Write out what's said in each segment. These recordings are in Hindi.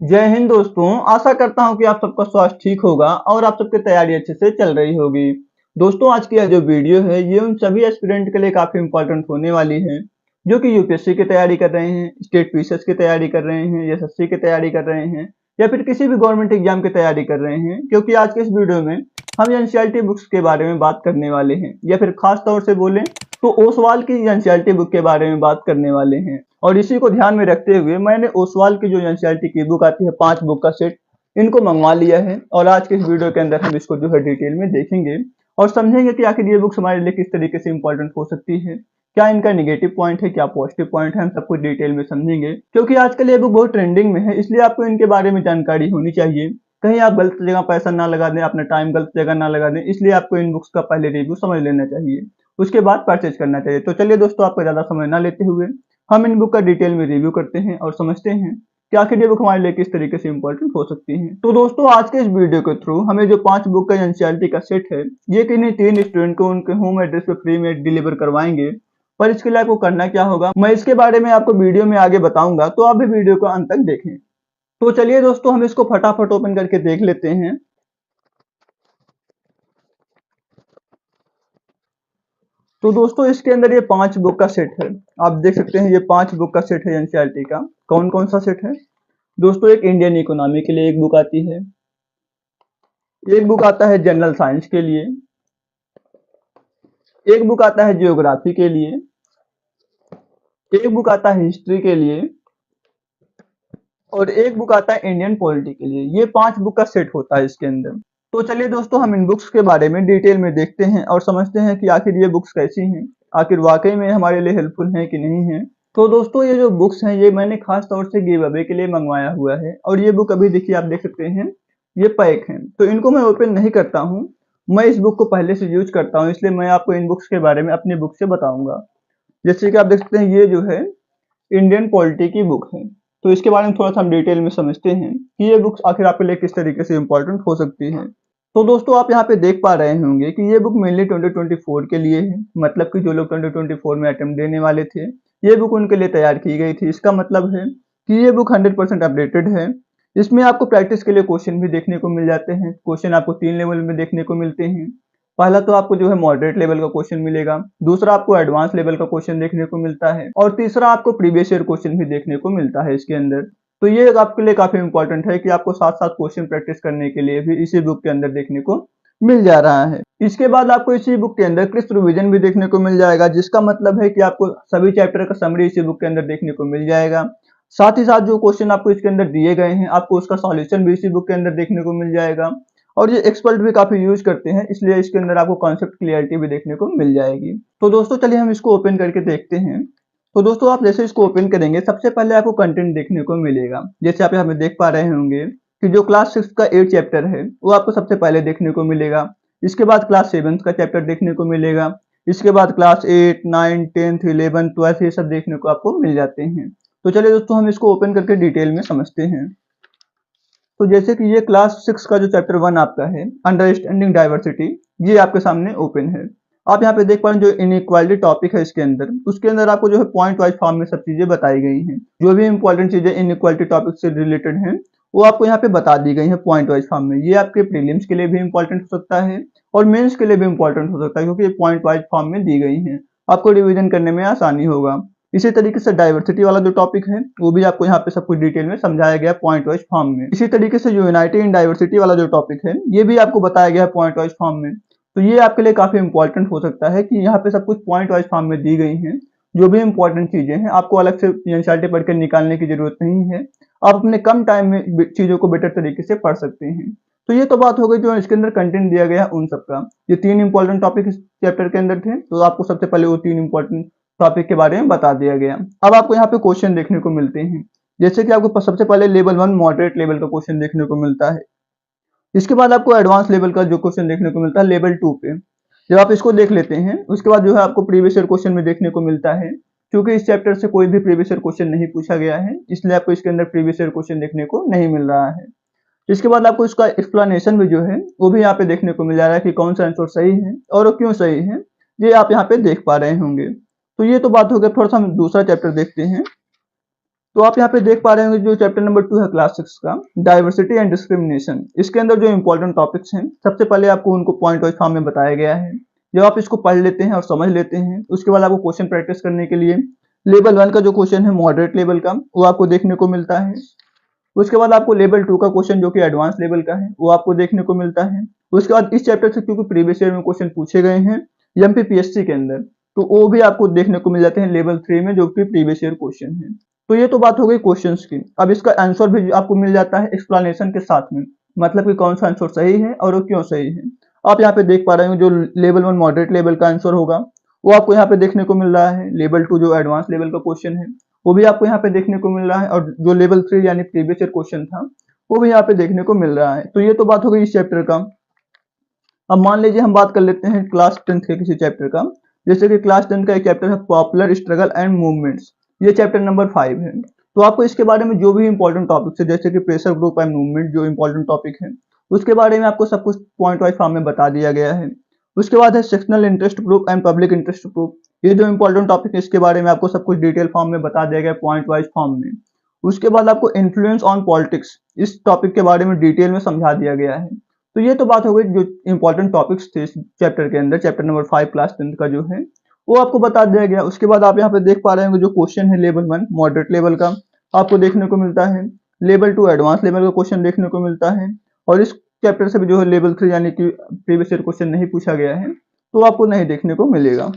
जय हिंद दोस्तों। आशा करता हूं कि आप सबका स्वास्थ्य ठीक होगा और आप सबकी तैयारी अच्छे से चल रही होगी। दोस्तों, आज की यह जो वीडियो है ये उन सभी एस्पिरेंट के लिए काफी इंपॉर्टेंट होने वाली है जो कि यूपीएससी की तैयारी कर रहे हैं, स्टेट पीसीएस की तैयारी कर रहे हैं, एसएससी की तैयारी कर रहे हैं या फिर किसी भी गवर्नमेंट एग्जाम की तैयारी कर रहे हैं। क्योंकि आज के इस वीडियो में हम एनसीईआरटी बुक्स के बारे में बात करने वाले हैं, या फिर खास तौर से बोलें तो ओसवाल की एनसीईआरटी बुक के बारे में बात करने वाले हैं। और इसी को ध्यान में रखते हुए मैंने ओसवाल की जो एनसीईआरटी की बुक आती है 5 बुक का सेट, इनको मंगवा लिया है। और आज के इस वीडियो के अंदर हम इसको जो है डिटेल में देखेंगे और समझेंगे कि आखिर ये बुक्स हमारे लिए किस तरीके से इंपॉर्टेंट हो सकती है, क्या इनका नेगेटिव पॉइंट है, क्या पॉजिटिव पॉइंट है, हम सब कुछ डिटेल में समझेंगे। क्योंकि आजकल ये बुक बहुत ट्रेंडिंग में है, इसलिए आपको इनके बारे में जानकारी होनी चाहिए। कहीं आप गलत जगह पैसा ना लगा दें, अपना टाइम गलत जगह ना लगा दें, इसलिए आपको इन बुक्स का पहले रिव्यू समझ लेना चाहिए, उसके बाद परचेज करना चाहिए। तो चलिए दोस्तों, आपका ज्यादा समय ना लेते हुए हम इन बुक का डिटेल में रिव्यू करते हैं और समझते हैं कि आखिर ये बुक हमारे लिए किस तरीके से इंपॉर्टेंट हो सकती है। तो दोस्तों, आज के इस वीडियो के थ्रू हमें जो 5 बुक का एनसीईआरटी का सेट है, ये किन्हीं 3 स्टूडेंट को उनके होम एड्रेस पे फ्री में डिलीवर करवाएंगे। पर इसके लिए आपको करना क्या होगा, मैं इसके बारे में आपको वीडियो में आगे बताऊंगा, तो आप भी वीडियो को अंत तक देखें। तो चलिए दोस्तों, हम इसको फटाफट ओपन करके देख लेते हैं। तो दोस्तों, इसके अंदर ये 5 बुक का सेट है। आप देख सकते हैं ये 5 बुक का सेट है एनसीईआरटी का। कौन कौन सा सेट है दोस्तों? एक इंडियन इकोनॉमी के लिए एक बुक आती है, एक बुक आता है जनरल साइंस के लिए, एक बुक आता है जियोग्राफी के लिए, एक बुक आता है हिस्ट्री के लिए और एक बुक आता है इंडियन पॉलिटी के लिए। ये 5 बुक का सेट होता है इसके अंदर। तो चलिए दोस्तों, हम इन बुक्स के बारे में डिटेल में देखते हैं और समझते हैं कि आखिर ये बुक्स कैसी हैं, आखिर वाकई में हमारे लिए हेल्पफुल हैं कि नहीं है। तो दोस्तों, ये जो बुक्स हैं ये मैंने खास तौर से गिव अवे के लिए मंगवाया हुआ है। और ये बुक अभी देखिए, आप देख सकते हैं ये पैक है, तो इनको मैं ओपन नहीं करता हूँ। मैं इस बुक को पहले से यूज करता हूँ, इसलिए मैं आपको इन बुक्स के बारे में अपनी बुक से बताऊंगा। जैसे कि आप देख सकते हैं ये जो है इंडियन पॉलिटी की बुक है। तो इसके बारे में थोड़ा सा हम डिटेल में समझते हैं कि ये बुक्स आखिर आपके लिए किस तरीके से इंपॉर्टेंट हो सकती है। तो दोस्तों, आप यहाँ पे देख पा रहे होंगे कि ये बुक मेनली 2024 के लिए है। मतलब कि जो लोग 2024 में अटेम्प्ट देने वाले थे, ये बुक उनके लिए तैयार की गई थी। इसका मतलब है कि ये बुक 100% अपडेटेड है। इसमें आपको प्रैक्टिस के लिए क्वेश्चन भी देखने को मिल जाते हैं। क्वेश्चन आपको 3 लेवल में देखने को मिलते हैं। पहला तो आपको जो है मॉडरेट लेवल का क्वेश्चन मिलेगा, दूसरा आपको एडवांस लेवल का क्वेश्चन देखने को मिलता है और तीसरा आपको प्रीवियस ईयर क्वेश्चन भी देखने को मिलता है इसके अंदर। तो ये आपके लिए काफी इंपॉर्टेंट है कि आपको साथ साथ क्वेश्चन प्रैक्टिस करने के लिए भी इसी बुक के अंदर देखने को मिल जा रहा है। इसके बाद आपको इसी बुक के अंदर क्विज रिवीजन भी देखने को मिल जाएगा, जिसका मतलब है कि आपको सभी चैप्टर का समरी इसी बुक के अंदर देखने को मिल जाएगा। साथ ही साथ जो क्वेश्चन आपको इसके अंदर दिए गए हैं, आपको उसका सॉल्यूशन भी इसी बुक के अंदर देखने को मिल जाएगा। और ये एक्सपर्ट भी काफी यूज करते हैं, इसलिए इसके अंदर आपको कॉन्सेप्ट क्लियरिटी भी देखने को मिल जाएगी। तो दोस्तों, चलिए हम इसको ओपन करके देखते हैं। तो दोस्तों, आप जैसे इसको ओपन करेंगे, सबसे पहले आपको कंटेंट देखने को मिलेगा। जैसे आप यहाँ पे देख पा रहे होंगे कि जो क्लास 6 का 8 चैप्टर है वो आपको सबसे पहले देखने को मिलेगा। इसके बाद क्लास 7 का चैप्टर देखने को मिलेगा। इसके बाद क्लास 8, 9, 10, 11, 12 ये सब देखने को आपको मिल जाते हैं। तो चलिए दोस्तों, हम इसको ओपन करके डिटेल में समझते हैं। तो जैसे कि ये क्लास 6 का जो चैप्टर 1 आपका है, अंडरस्टैंडिंग डाइवर्सिटी, ये आपके सामने ओपन है। आप यहाँ पे देख पा रहे हैं जो इनइक्वालिटी टॉपिक है इसके अंदर, उसके अंदर आपको जो है पॉइंट वाइज फॉर्म में सब चीजें बताई गई हैं। जो भी इंपॉर्टेंट चीजें इनइक्वालिटी टॉपिक से रिलेटेड हैं, वो आपको यहाँ पे बता दी गई है पॉइंट वाइज फॉर्म में। ये आपके प्रीलिम्स के लिए भी इंपॉर्टेंट हो सकता है और मेंस के लिए भी इंपॉर्टेंट हो सकता है, क्योंकि ये पॉइंट वाइज फॉर्म में दी गई हैं। आपको रिवीजन करने में आसानी होगा। इसी तरीके से डाइवर्सिटी वाला जो टॉपिक है वो भी आपको यहाँ पे सब कुछ डिटेल में समझाया गया पॉइंट वाइज फॉर्म में। इसी तरीके से यूनाइटी इन डाइवर्सिटी वाला जो टॉपिक है ये भी आपको बताया गया है पॉइंट वाइज फॉर्म में। तो ये आपके लिए काफी इंपॉर्टेंट हो सकता है कि यहाँ पे सब कुछ पॉइंट वाइज फॉर्म में दी गई हैं। जो भी इंपॉर्टेंट चीजें हैं आपको अलग से एनसीईआरटी पढ़ कर निकालने की जरूरत नहीं है। आप अपने कम टाइम में चीजों को बेटर तरीके से पढ़ सकते हैं। तो ये तो बात हो गई जो इसके अंदर कंटेंट दिया गया है उन सबका। ये 3 इंपॉर्टेंट टॉपिक इस चैप्टर के अंदर थे, तो आपको सबसे पहले वो 3 इंपॉर्टेंट टॉपिक के बारे में बता दिया गया। अब आपको यहाँ पे क्वेश्चन देखने को मिलते हैं। जैसे कि आपको सबसे पहले लेवल 1 मॉडरेट लेवल का क्वेश्चन देखने को मिलता है। इसके बाद आपको एडवांस लेवल का जो क्वेश्चन देखने को मिलता है लेवल 2 पे। जब आप इसको देख लेते हैं, उसके बाद जो है आपको प्रीवियस ईयर क्वेश्चन में देखने को मिलता है। क्योंकि इस चैप्टर से कोई भी प्रीवियस ईयर क्वेश्चन नहीं पूछा गया है, इसलिए आपको इसके अंदर प्रीवियस ईयर क्वेश्चन देखने को नहीं मिल रहा है। इसके बाद आपको इसका एक्सप्लेनेशन भी जो है वो भी यहाँ पे देखने को मिल जा रहा है कि कौन सा आंसर सही है और वो क्यों सही है, ये आप यहाँ पे देख पा रहे होंगे। तो ये तो बात हो गई। थोड़ा सा हम दूसरा चैप्टर देखते हैं। तो आप यहाँ पे देख पा रहे होंगे जो चैप्टर नंबर 2 है क्लास 6 का, डाइवर्सिटी एंड डिस्क्रिमिनेशन। इसके अंदर जो इंपॉर्टेंट टॉपिक्स हैं, सबसे पहले आपको उनको पॉइंट वाइज फॉर्म में बताया गया है। जब आप इसको पढ़ लेते हैं और समझ लेते हैं, उसके बाद आपको क्वेश्चन प्रैक्टिस करने के लिए लेवल 1 का जो क्वेश्चन है मॉडरेट लेवल का, वो आपको देखने को मिलता है। उसके बाद आपको लेवल 2 का क्वेश्चन जो कि एडवांस लेवल का है, वो आपको देखने को मिलता है। उसके बाद इस चैप्टर से क्योंकि प्रीवियस ईयर में क्वेश्चन पूछे गए हैं एमपीपीएससी के अंदर, तो वो भी आपको देखने को मिल जाते हैं लेवल 3 में, जो कि प्रीवियस ईयर क्वेश्चन है। तो ये तो बात हो गई क्वेश्चंस की। अब इसका आंसर भी आपको मिल जाता है एक्सप्लेनेशन के साथ में, मतलब कि कौन सा आंसर सही है और वो क्यों सही है। आप यहाँ पे देख पा रहे हो जो लेवल 1 मॉडरेट लेवल का आंसर होगा वो आपको यहाँ पे देखने को मिल रहा है। लेवल 2 जो एडवांस लेवल का क्वेश्चन है वो भी आपको यहाँ पे देखने को मिल रहा है, और जो लेवल 3 यानी प्रीवियस ईयर क्वेश्चन था वो भी यहाँ पे देखने को मिल रहा है। तो ये तो बात हो गई इस चैप्टर का। अब मान लीजिए हम बात कर लेते हैं क्लास 10 के किसी चैप्टर का, जैसे कि क्लास 10 का एक चैप्टर है पॉपुलर स्ट्रगल एंड मूवमेंट्स, ये चैप्टर नंबर 5 है। तो आपको इसके बारे में जो भी इंपॉर्टेंट टॉपिक्स है, जैसे कि प्रेशर ग्रुप एंड मूवमेंट जो इंपॉर्टेंट टॉपिक है, उसके बारे में आपको सब कुछ पॉइंट वाइज फॉर्म में बता दिया गया है। उसके बाद है sectional interest group and public interest group, ये जो इंपॉर्टेंट टॉपिक है इसके बारे में आपको सब कुछ डिटेल फॉर्म में बता दिया गया पॉइंट वाइज फॉर्म में। उसके बाद आपको इन्फ्लुएंस ऑन पॉलिटिक्स, इस टॉपिक के बारे में डिटेल में समझा दिया गया है। तो ये तो बात हो गई जो इंपॉर्टेंट टॉपिक्स थे इस चैप्टर के अंदर, चैप्टर नंबर 5 क्लास 10 का जो है वो आपको बता दिया गया। उसके बाद आप यहाँ पे देख पा रहे होंगे जो क्वेश्चन है लेवल 1 मॉडरेट लेवल का आपको देखने को मिलता है, लेवल 2 एडवांस लेवल का क्वेश्चन देखने को मिलता है, और इस चैप्टर से भी जो है लेवल 3 यानी कि प्रीवियस ईयर क्वेश्चन नहीं पूछा गया है तो आपको नहीं देखने को मिलेगा।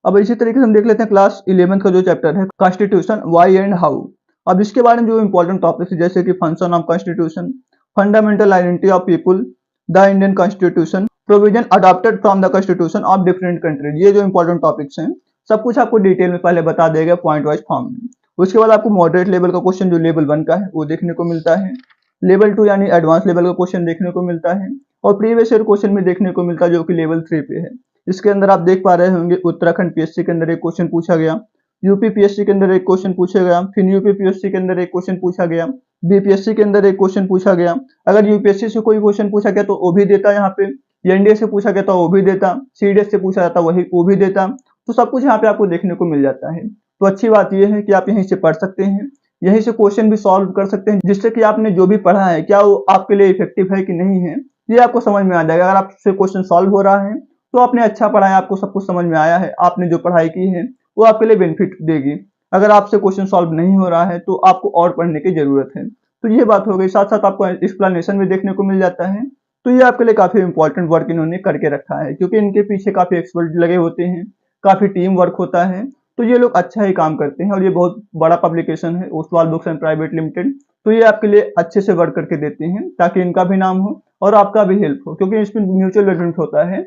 अब इसी तरीके से हम देख लेते हैं क्लास 11 का जो चैप्टर है कॉन्स्टिट्यूशन व्हाई एंड हाउ। अब इसके बारे में जो इंपॉर्टेंट टॉपिक्स है, जैसे कि function of constitution, fundamental identity of people, the Indian constitution, provision adopted from the constitution of different countries, ये जो इंपॉर्टेंट टॉपिक्स हैं सब कुछ आपको डिटेल में पहले बता देगा पॉइंट वाइज फॉर्म में। उसके बाद आपको मॉडरेट लेवल का क्वेश्चन जो लेवल 1 का है वो देखने को मिलता है, लेवल 2 यानी एडवांस लेवल का क्वेश्चन देखने को मिलता है, और प्रीवियस ईयर क्वेश्चन भी देखने को मिलता है जो कि लेवल 3 पे है। इसके अंदर आप देख पा रहे होंगे उत्तराखंड पीएससी के अंदर एक क्वेश्चन पूछा गया, यूपी पीएससी के अंदर एक क्वेश्चन पूछा गया, फिर यूपी पीएससी के अंदर एक क्वेश्चन पूछा गया, बीपीएससी के अंदर एक क्वेश्चन पूछा गया। अगर यूपीएससी से कोई क्वेश्चन पूछा गया तो वो भी देता यहाँ पे, एनडीए से पूछा गया तो वो भी देता, सीडीएस से पूछा जाता वही वो भी देता। तो सब कुछ यहाँ पे आपको देखने को मिल जाता है। तो अच्छी बात यह है कि आप यहीं से पढ़ सकते हैं, यहीं से क्वेश्चन भी सॉल्व कर सकते हैं, जिससे कि आपने जो भी पढ़ा है क्या वो आपके लिए इफेक्टिव है कि नहीं है ये आपको समझ में आ जाएगा। अगर आपसे क्वेश्चन सॉल्व हो रहा है तो आपने अच्छा पढ़ा है, आपको सब कुछ समझ में आया है, आपने जो पढ़ाई की है वो आपके लिए बेनिफिट देगी। अगर आपसे क्वेश्चन सॉल्व नहीं हो रहा है तो आपको और पढ़ने की जरूरत है। तो ये बात हो गई, साथ साथ आपको एक्सप्लेनेशन भी देखने को मिल जाता है। तो ये आपके लिए काफी इंपॉर्टेंट वर्क इन्होंने करके रखा है, क्योंकि इनके पीछे काफी एक्सपर्ट लगे होते हैं, काफी टीम वर्क होता है। तो ये लोग अच्छा ही काम करते हैं, और ये बहुत बड़ा पब्लिकेशन है Oswal books and private limited. तो ये आपके लिए अच्छे से वर्क करके देते हैं ताकि इनका भी नाम हो और आपका भी हेल्प हो, क्योंकि इसमें म्यूचुअल बेनिफिट होता है।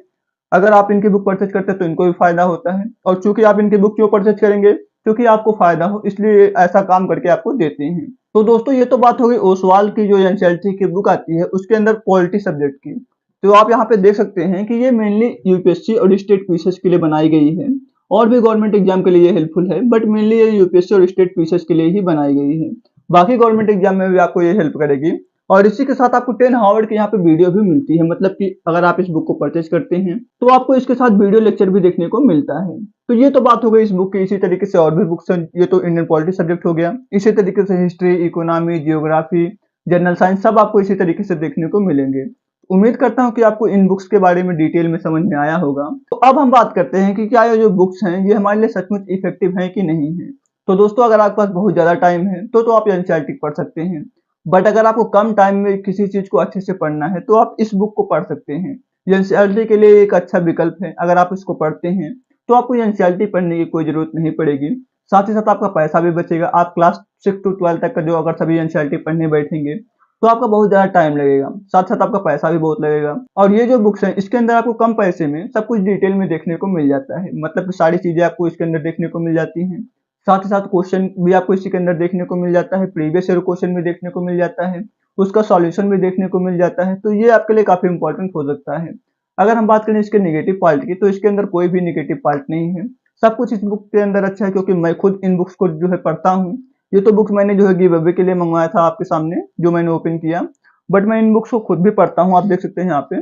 अगर आप इनकी बुक परचेज करते हैं तो इनको भी फायदा होता है, और चूंकि आप इनकी बुक क्यों परचेज करेंगे, क्योंकि आपको फायदा हो, इसलिए ऐसा काम करके आपको देते हैं। तो दोस्तों ये तो बात हो गई ओसवाल की जो एनसीईआरटी की बुक आती है उसके अंदर पॉलिटी सब्जेक्ट की। तो आप यहाँ पे देख सकते हैं कि ये मेनली यूपीएससी और स्टेट पीसीएस के लिए बनाई गई है, और भी गवर्नमेंट एग्जाम के लिए हेल्पफुल है, बट मेनली ये यूपीएससी और स्टेट पीसीएस के लिए ही बनाई गई है। बाकी गवर्नमेंट एग्जाम में भी आपको ये हेल्प करेगी। और इसी के साथ आपको 10 हावर्ड की यहाँ पे वीडियो भी मिलती है, मतलब कि अगर आप इस बुक को परचेज करते हैं तो आपको इसके साथ वीडियो लेक्चर भी देखने को मिलता है। तो ये तो बात हो गई इस बुक की। इसी तरीके से और भी बुक्स हैं, ये तो इंडियन पॉलिटी सब्जेक्ट हो गया, इसी तरीके से history, economy, geography, general science सब आपको इसी तरीके से देखने को मिलेंगे। उम्मीद करता हूँ कि आपको इन बुक्स के बारे में डिटेल में समझ में आया होगा। तो अब हम बात करते हैं कि क्या ये जो बुक्स हैं ये हमारे लिए सचमुच इफेक्टिव हैं कि नहीं है। तो दोस्तों अगर आपके पास बहुत ज्यादा टाइम है तो आप एनसीईआरटी पढ़ सकते हैं, बट अगर आपको कम टाइम में किसी चीज को अच्छे से पढ़ना है तो आप इस बुक को पढ़ सकते हैं। एनसीईआरटी के लिए एक अच्छा विकल्प है। अगर आप इसको पढ़ते हैं तो आपको एनसीईआरटी पढ़ने की कोई जरूरत नहीं पड़ेगी, साथ ही साथ आपका पैसा भी बचेगा। आप क्लास 6 to 12 तक का जो अगर सभी एनसीईआरटी पढ़ने बैठेंगे तो आपका बहुत ज्यादा टाइम लगेगा, साथ साथ आपका पैसा भी बहुत लगेगा। और ये जो बुक्स हैं इसके अंदर आपको कम पैसे में सब कुछ डिटेल में देखने को मिल जाता है, मतलब कि सारी चीजें आपको इसके अंदर देखने को मिल जाती हैं। साथ ही साथ क्वेश्चन भी आपको इसी के अंदर देखने को मिल जाता है, प्रीवियस ईयर क्वेश्चन भी देखने को मिल जाता है, उसका सॉल्यूशन भी देखने को मिल जाता है। तो ये आपके लिए काफी इंपॉर्टेंट हो सकता है। अगर हम बात करें इसके नेगेटिव पार्ट की तो इसके अंदर कोई भी नेगेटिव पार्ट नहीं है, सब कुछ इस बुक के अंदर अच्छा है, क्योंकि मैं खुद इन बुक्स को जो है पढ़ता हूँ। ये तो बुक्स मैंने जो है गिव अवे के लिए मंगवाया था आपके सामने, जो मैंने ओपन किया, बट मैं इन बुक्स को खुद भी पढ़ता हूँ, आप देख सकते हैं यहाँ पे।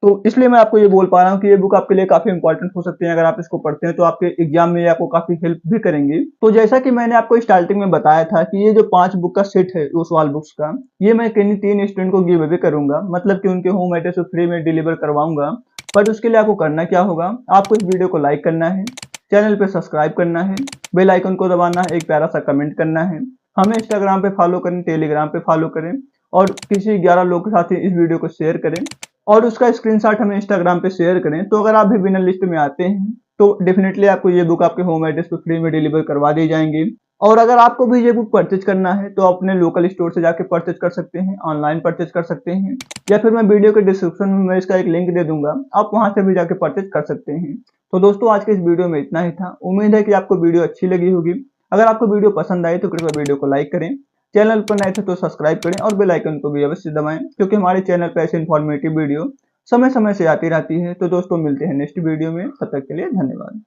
तो इसलिए मैं आपको ये बोल पा रहा हूँ कि ये बुक आपके लिए काफ़ी इंपॉर्टेंट हो सकती है। अगर आप इसको पढ़ते हैं तो आपके एग्जाम में ये आपको काफ़ी हेल्प भी करेंगी। तो जैसा कि मैंने आपको स्टार्टिंग में बताया था कि ये जो 5 बुक का सेट है ओसवाल बुक्स का, ये मैं किन्हीं 3 स्टूडेंट को गिव अवे करूँगा, मतलब कि उनके होम एड्रेस पे फ्री में डिलीवर करवाऊँगा। बट उसके लिए आपको करना क्या होगा, आपको इस वीडियो को लाइक करना है, चैनल पे सब्सक्राइब करना है, बेल आइकन को दबाना है, एक प्यारा सा कमेंट करना है। हमें इंस्टाग्राम पे फॉलो करें, टेलीग्राम पे फॉलो करें और किसी 11 लोग के साथ इस वीडियो को शेयर करें और उसका स्क्रीनशॉट हमें इंस्टाग्राम पे शेयर करें। तो अगर आप भी विनर लिस्ट में आते हैं तो डेफिनेटली आपको ये बुक आपके होम एड्रेस पे फ्री में डिलीवर करवा दी जाएंगी। और अगर आपको भी ये बुक परचेज करना है तो अपने लोकल स्टोर से जाके परचेज कर सकते हैं, ऑनलाइन परचेज कर सकते हैं, या फिर मैं वीडियो के डिस्क्रिप्शन में मैं इसका एक लिंक दे दूंगा, आप वहां से भी जाके परचेज कर सकते हैं। तो दोस्तों आज के इस वीडियो में इतना ही था। उम्मीद है कि आपको वीडियो अच्छी लगी होगी। अगर आपको वीडियो पसंद आई तो कृपया वीडियो को लाइक करें, चैनल पर नए थे तो सब्सक्राइब करें और बेल आइकन को भी अवश्य दबाएं, क्योंकि हमारे चैनल पर ऐसे इन्फॉर्मेटिव वीडियो समय समय से आती रहती है। तो दोस्तों मिलते हैं नेक्स्ट वीडियो में, तब तक के लिए धन्यवाद।